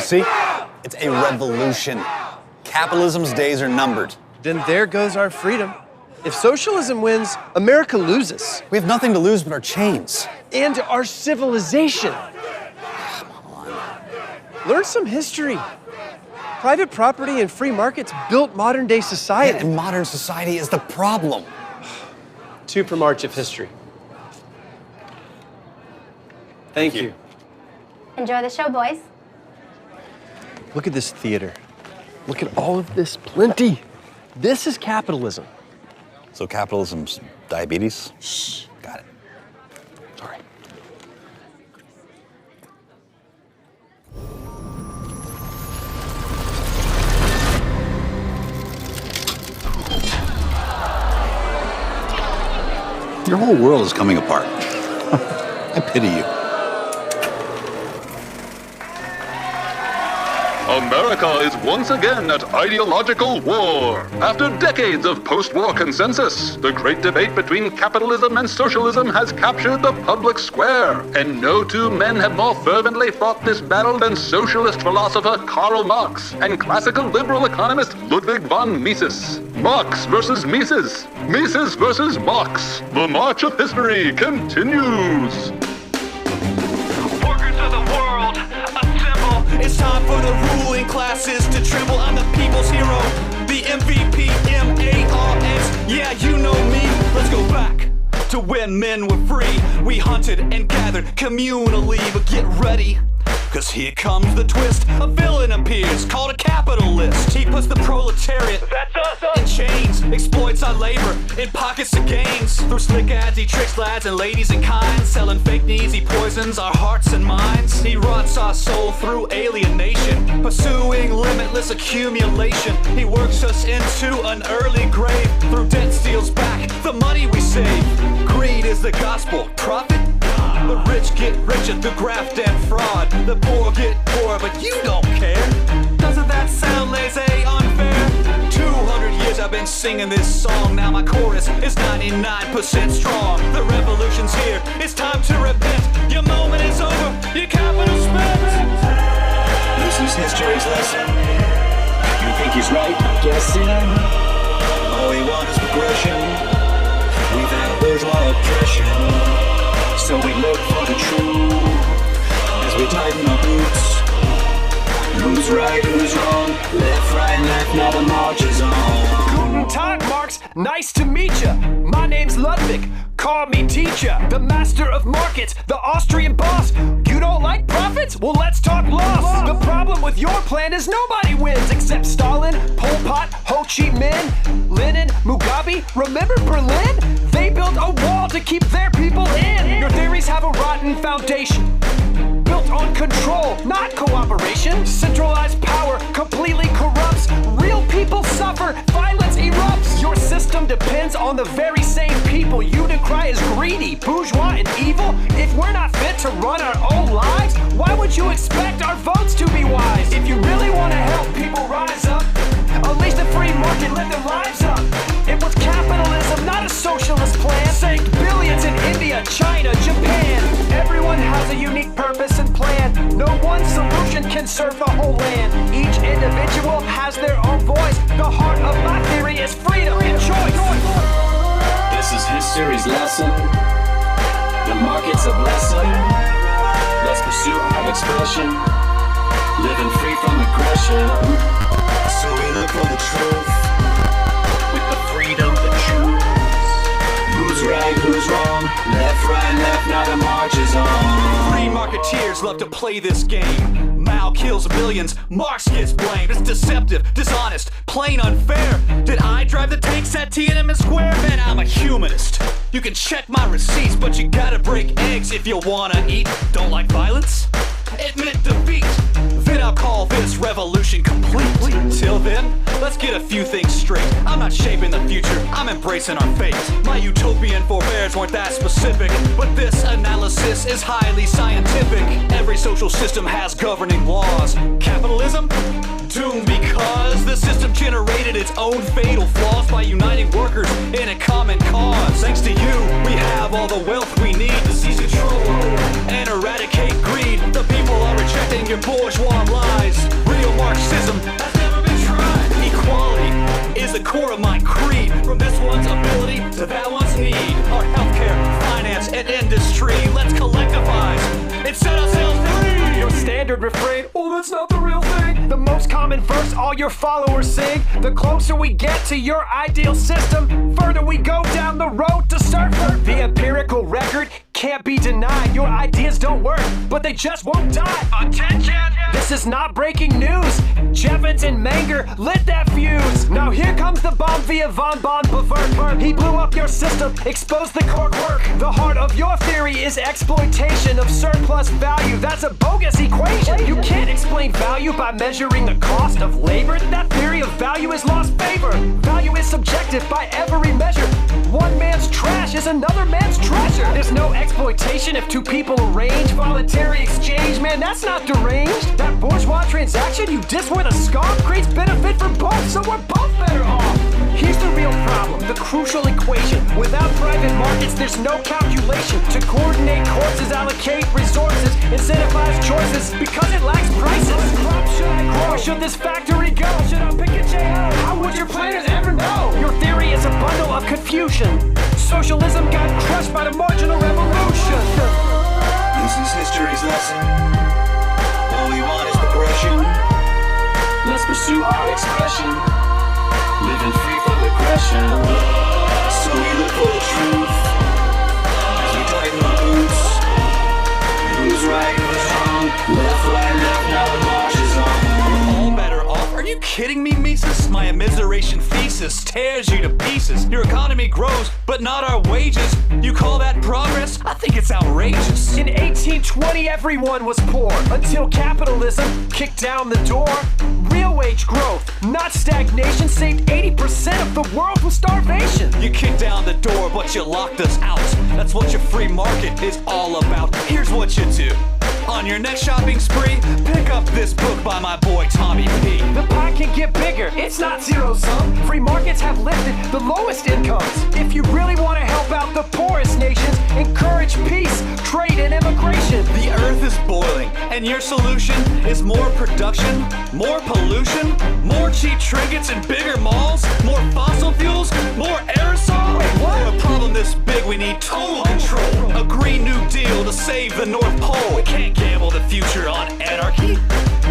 See? It's a revolution. Capitalism's days are numbered. Then there goes our freedom. If socialism wins, America loses. We have nothing to lose but our chains. And our civilization. Come on. Learn some history. Private property and free markets built modern-day society. Yeah, and modern society is the problem. 2 for March of history. Thank you. Enjoy the show, boys. Look at this theater. Look at all of this plenty. This is capitalism. So capitalism's diabetes? Shh. Got it. Sorry. Your whole world is coming apart. I pity you. America is once again at ideological war. After decades of post-war consensus, the great debate between capitalism and socialism has captured the public square. And no 2 men have more fervently fought this battle than socialist philosopher Karl Marx and classical liberal economist Ludwig von Mises. Marx versus Mises. Mises versus Marx. The march of history continues. It's time for the ruling classes to tremble. I'm the people's hero, the MVP, M-A-R-X. Yeah, you know me. Let's go back to when men were free. We hunted and gathered communally, but get ready, cause here comes the twist. A villain appears, called a capitalist. He puts the proletariat, that's us, in chains, exploits our labor in pockets of gains. Through slick ads, he tricks lads and ladies in kind. Selling fake needs, he poisons our hearts and minds. He rots our soul through alienation, pursuing limitless accumulation. He works us into an early grave. Through debt steals back the money we save. Greed is the gospel, profit. The rich get richer through graft and fraud. The poor get poorer, but you don't care. Doesn't that sound laissez unfair? 200 years I've been singing this song. Now my chorus is 99% strong. The revolution's here, it's time to repent. Your moment is over, your capital spent. This is history's lesson. You think he's right? I'm guessing. All we want is progression. We've had bourgeois oppression. So we look for the truth as we tighten our boots. Who's right, who's wrong? Left, right, left, now the march is on. Guten Tag, Marx. Nice to meet ya. My name's Ludwig. Call me teacher. The master of markets, the Austrian boss. You don't like profits? Well, let's talk loss. The problem with your plan is nobody wins except Stalin, Pol Pot, Ho Chi Minh, Lenin, Mugabe. Remember Berlin? They built a wall to keep their people in. Your theories have a rotten foundation, built on control, not cooperation. Centralized power completely corrupts. Real people suffer, violence erupts. Your system depends on the very same people you decry as greedy, bourgeois, and evil. If we're not fit to run our own lives, why would you expect our votes to be wise? If you really want to help people rise up, unleash the free market, let their lives up. It was capitalism, not a socialist plan. Saved billions in India, China, Japan. Everyone has a unique purpose and plan. No one solution can serve the whole land. Each individual has their own voice. The heart of my theory is freedom and choice. This is history's lesson. The market's a blessing. Let's pursue our expression, living free from aggression. So we look for the truth with the freedom to choose. Who's right, who's wrong? Left, right, left, now the march is on. Free marketeers love to play this game. Mao kills billions, Marx gets blamed. It's deceptive, dishonest, plain unfair. Did I drive the tanks at Tiananmen Square? Man, I'm a humanist. You can check my receipts, but you gotta break eggs if you wanna eat. Don't like violence? Admit defeat. Then I'll call this revolution complete. Till then, let's get a few things straight. I'm not shaping the future, I'm embracing our fate. My utopian forebears weren't that specific, but this analysis is highly scientific. Every social system has governing laws. Capitalism? Doomed because the system generated its own fatal flaws by uniting workers in a common cause. Thanks to you, we have all the wealth we need to seize control and eradicate greed. The people are rejecting your bourgeois lies. standard refrain, oh, that's not the real thing. The most common verse all your followers sing. The closer we get to your ideal system, further we go down the road to start. The empirical record can't be denied. Your ideas don't work, but they just won't die. Attention! This is not breaking news. Jevons and Menger lit that fuse. Now here comes the bomb via von Bevert. He blew up your system, exposed the core work. The heart of your theory is exploitation of surplus value. That's a bogus equation. You can't explain value by measuring the cost of labor. That theory of value has lost favor. Value is subjective by every measure. One man's trash is another man's treasure. There's no exploitation if two people arrange voluntary exchange. Man, that's not deranged. That bourgeois transaction you diss with a scarf creates benefit for both, so we're both better off. Here's the real problem, the crucial equation. Without private markets, there's no calculation to coordinate courses, allocate resources, incentivize choices because it lacks prices. What crop should I grow? Where should this factory go? Should I pick a J.O.? How would your planners ever know? Your theory is a bundle of confusion. Socialism got crushed by the marginal revolution. This is history's lesson. All we want is progression. Let's pursue our expression, living free from aggression. So we look for the truth as we tighten our boots. Who's right, who's wrong? Left, right, left, now the march is on. All better off? Are you kidding me, Mises? My immiseration thesis tears you to pieces. Your economy grows, but not our wages. You call that progress? I think it's outrageous. In 1820, everyone was poor until capitalism kicked down the door. Real wage growth, not stagnation, saved 80% of the world from starvation. You kicked down the door, but you locked us out. That's what your free market is all about. Here's what you do. On your next shopping spree, pick up this book by my boy Tommy P. The pie can get bigger, it's not zero sum. Free markets have lifted the lowest incomes. If you really want to help out the poorest nations, encourage peace, trade, and immigration. The earth is boiling, and your solution is more production, more pollution, more cheap trinkets and bigger malls, more fossil fuels, more aerosol. Wait, what? For a problem this big, we need total control. A Green New Deal to save the North Pole. We can't gamble the future on anarchy.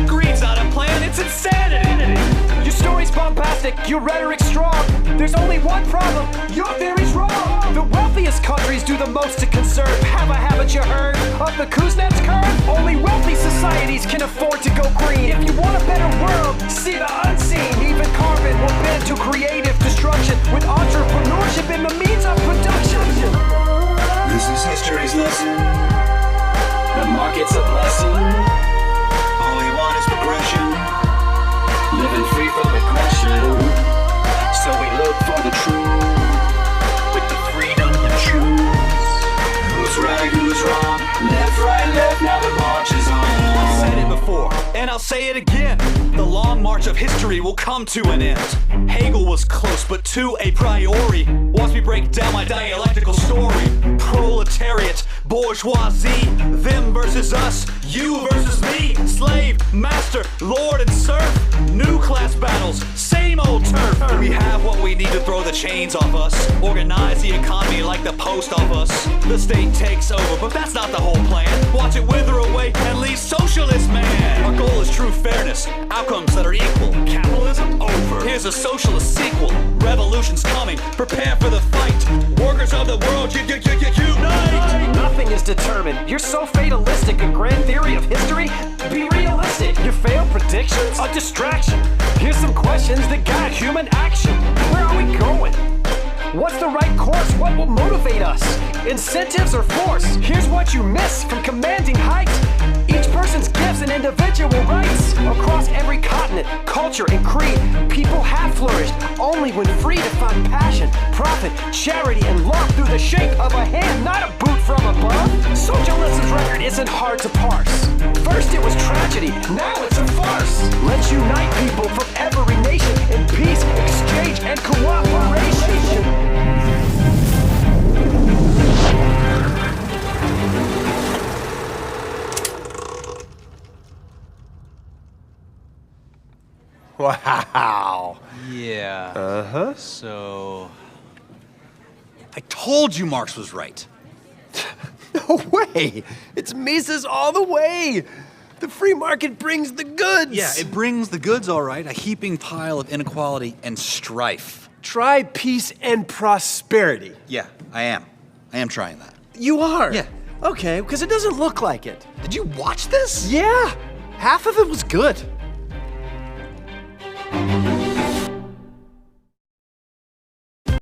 Greed's not a plan, it's insanity. Your story's bombastic, your rhetoric's strong. There's only one problem, your theory's wrong. The wealthiest countries do the most to conserve. Haven't you heard of the Kuznets curve? Only wealthy societies can afford to go green. If you want a better world, see the unseen. Even carbon will bend to creative destruction with entrepreneurship in the means of production. This is history's lesson. The market's a blessing. All we want is progression, living free from aggression. So we look for the truth with the freedom to choose. Who's right, who's wrong? Left, right, left, now the march is on. I've said it before, and I'll say it again. The long march of history will come to an end. Hegel was close, but to a priori. Watch me break down my dialectical story. Proletariat, bourgeoisie, them versus us, you versus me. Slave, master, lord and serf. New class battles, same old turf. We have what we need to throw the chains off us. Organize the economy like the post office. The state takes over, but that's not the whole plan. Watch it wither away and leave socialist man. Our goal is true fairness, outcomes that are equal. Capitalism over. Here's a socialist sequel. Revolution's coming, prepare for the fight. Workers of the world, unite. Nothing is determined. You're so fatalistic. A grand theory of history? Be realistic. Your failed predictions? A distraction. Here's some questions that guide human action. Where are we going? What's the right course? What will motivate us? Incentives or force? Here's what you miss from commanding heights. Each person's gifts and individual rights. Across every continent, culture, and creed, people have flourished only when free to find passion, profit, charity, and love through the shake of a hand, not a boot from above. Socialism's record isn't hard to parse. First it was tragedy, now it's a farce. Let's unite people from every nation in peace, exchange, and cooperation. Wow. Yeah. So... I told you Marx was right. No way. It's Mises all the way. The free market brings the goods. Yeah, it brings the goods, all right. A heaping pile of inequality and strife. Try peace and prosperity. Yeah, I am. I am trying that. You are? Yeah. Okay, because it doesn't look like it. Did you watch this? Yeah, half of it was good.